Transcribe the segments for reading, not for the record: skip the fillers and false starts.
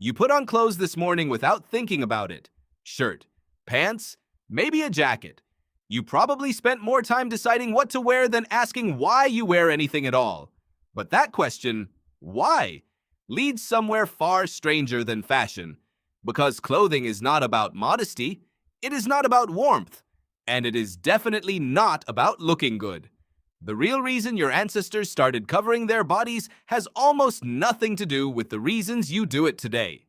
You put on clothes this morning without thinking about it. Shirt, pants, maybe a jacket. You probably spent more time deciding what to wear than asking why you wear anything at all. But that question, why, leads somewhere far stranger than fashion. Because clothing is not about modesty, it is not about warmth, and it is definitely not about looking good. The real reason your ancestors started covering their bodies has almost nothing to do with the reasons you do it today.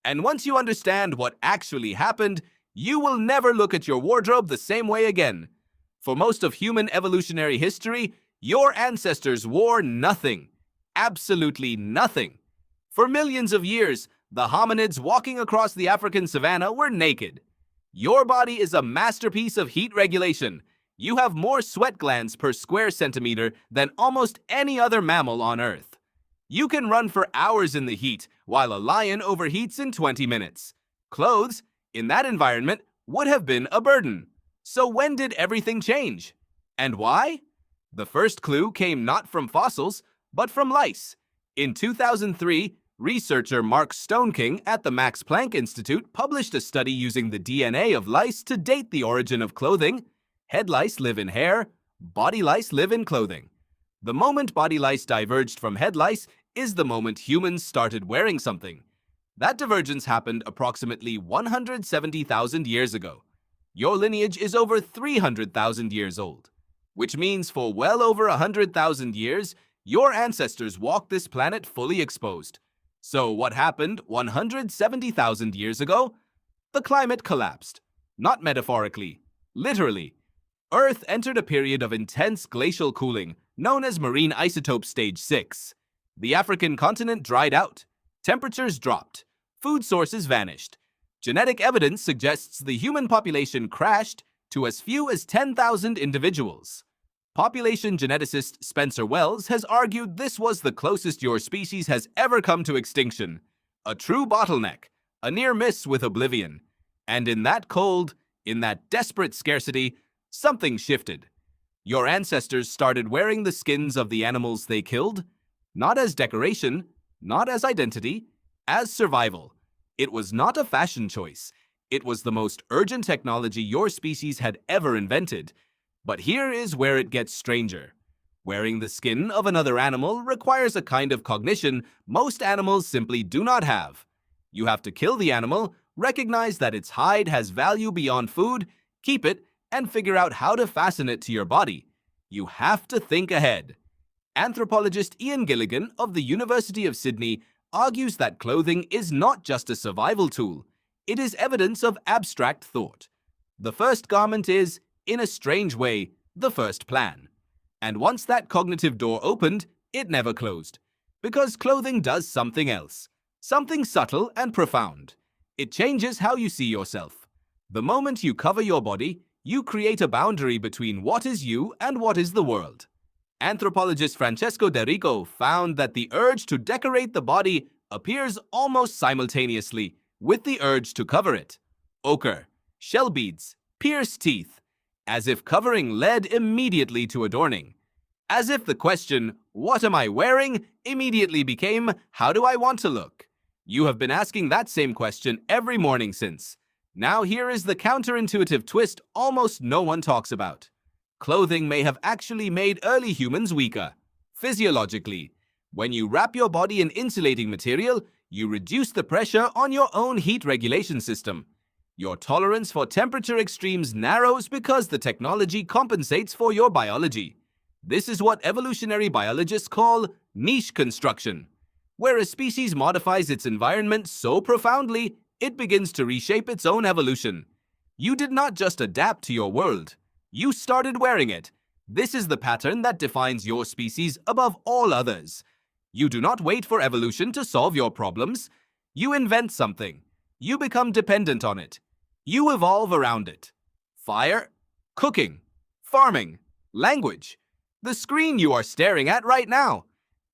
And once you understand what actually happened, you will never look at your wardrobe the same way again. For most of human evolutionary history, your ancestors wore nothing. Absolutely nothing. For millions of years, the hominids walking across the African savanna were naked. Your body is a masterpiece of heat regulation. You have more sweat glands per square centimeter than almost any other mammal on Earth. You can run for hours in the heat, while a lion overheats in 20 minutes. Clothes, in that environment, would have been a burden. So when did everything change? And why? The first clue came not from fossils, but from lice. In 2003, researcher Mark Stoneking at the Max Planck Institute published a study using the DNA of lice to date the origin of clothing. Head lice live in hair, body lice live in clothing. The moment body lice diverged from head lice is the moment humans started wearing something. That divergence happened approximately 170,000 years ago. Your lineage is over 300,000 years old, which means for well over 100,000 years, your ancestors walked this planet fully exposed. So what happened 170,000 years ago? The climate collapsed. Not metaphorically, literally. Earth entered a period of intense glacial cooling, known as marine isotope stage 6. The African continent dried out. Temperatures dropped. Food sources vanished. Genetic evidence suggests the human population crashed to as few as 10,000 individuals. Population geneticist Spencer Wells has argued this was the closest your species has ever come to extinction. A true bottleneck, a near miss with oblivion. And in that cold, in that desperate scarcity, something shifted. Your ancestors started wearing the skins of the animals they killed, not as decoration, not as identity, as survival. It was not a fashion choice. It was the most urgent technology your species had ever invented. But here is where it gets stranger. Wearing the skin of another animal requires a kind of cognition most animals simply do not have. You have to kill the animal, recognize that its hide has value beyond food, keep it, and figure out how to fasten it to your body. You have to think ahead. Anthropologist Ian Gilligan of the University of Sydney argues that clothing is not just a survival tool. It is evidence of abstract thought. The first garment is, in a strange way, the first plan. And once that cognitive door opened, it never closed. Because clothing does something else. Something subtle and profound. It changes how you see yourself. The moment you cover your body, you create a boundary between what is you and what is the world. Anthropologist Francesco De Rico found that the urge to decorate the body appears almost simultaneously with the urge to cover it. Ochre, shell beads, pierced teeth, as if covering led immediately to adorning. As if the question, "What am I wearing?" immediately became, "How do I want to look?" You have been asking that same question every morning since. Now here is the counterintuitive twist almost no one talks about. Clothing may have actually made early humans weaker. Physiologically, when you wrap your body in insulating material, you reduce the pressure on your own heat regulation system. Your tolerance for temperature extremes narrows because the technology compensates for your biology. This is what evolutionary biologists call niche construction, where a species modifies its environment so profoundly it begins to reshape its own evolution. You did not just adapt to your world. You started wearing it. This is the pattern that defines your species above all others. You do not wait for evolution to solve your problems. You invent something. You become dependent on it. You evolve around it. Fire, cooking, farming, language. The screen you are staring at right now.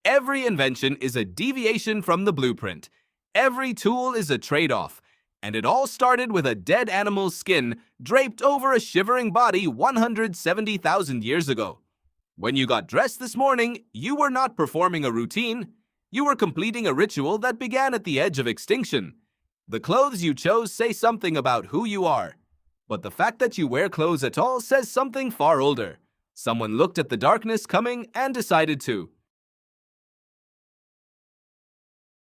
Every invention is a deviation from the blueprint. Every tool is a trade-off. And it all started with a dead animal's skin draped over a shivering body 170,000 years ago. When you got dressed this morning, you were not performing a routine. You were completing a ritual that began at the edge of extinction. The clothes you chose say something about who you are. But the fact that you wear clothes at all says something far older. Someone looked at the darkness coming and decided to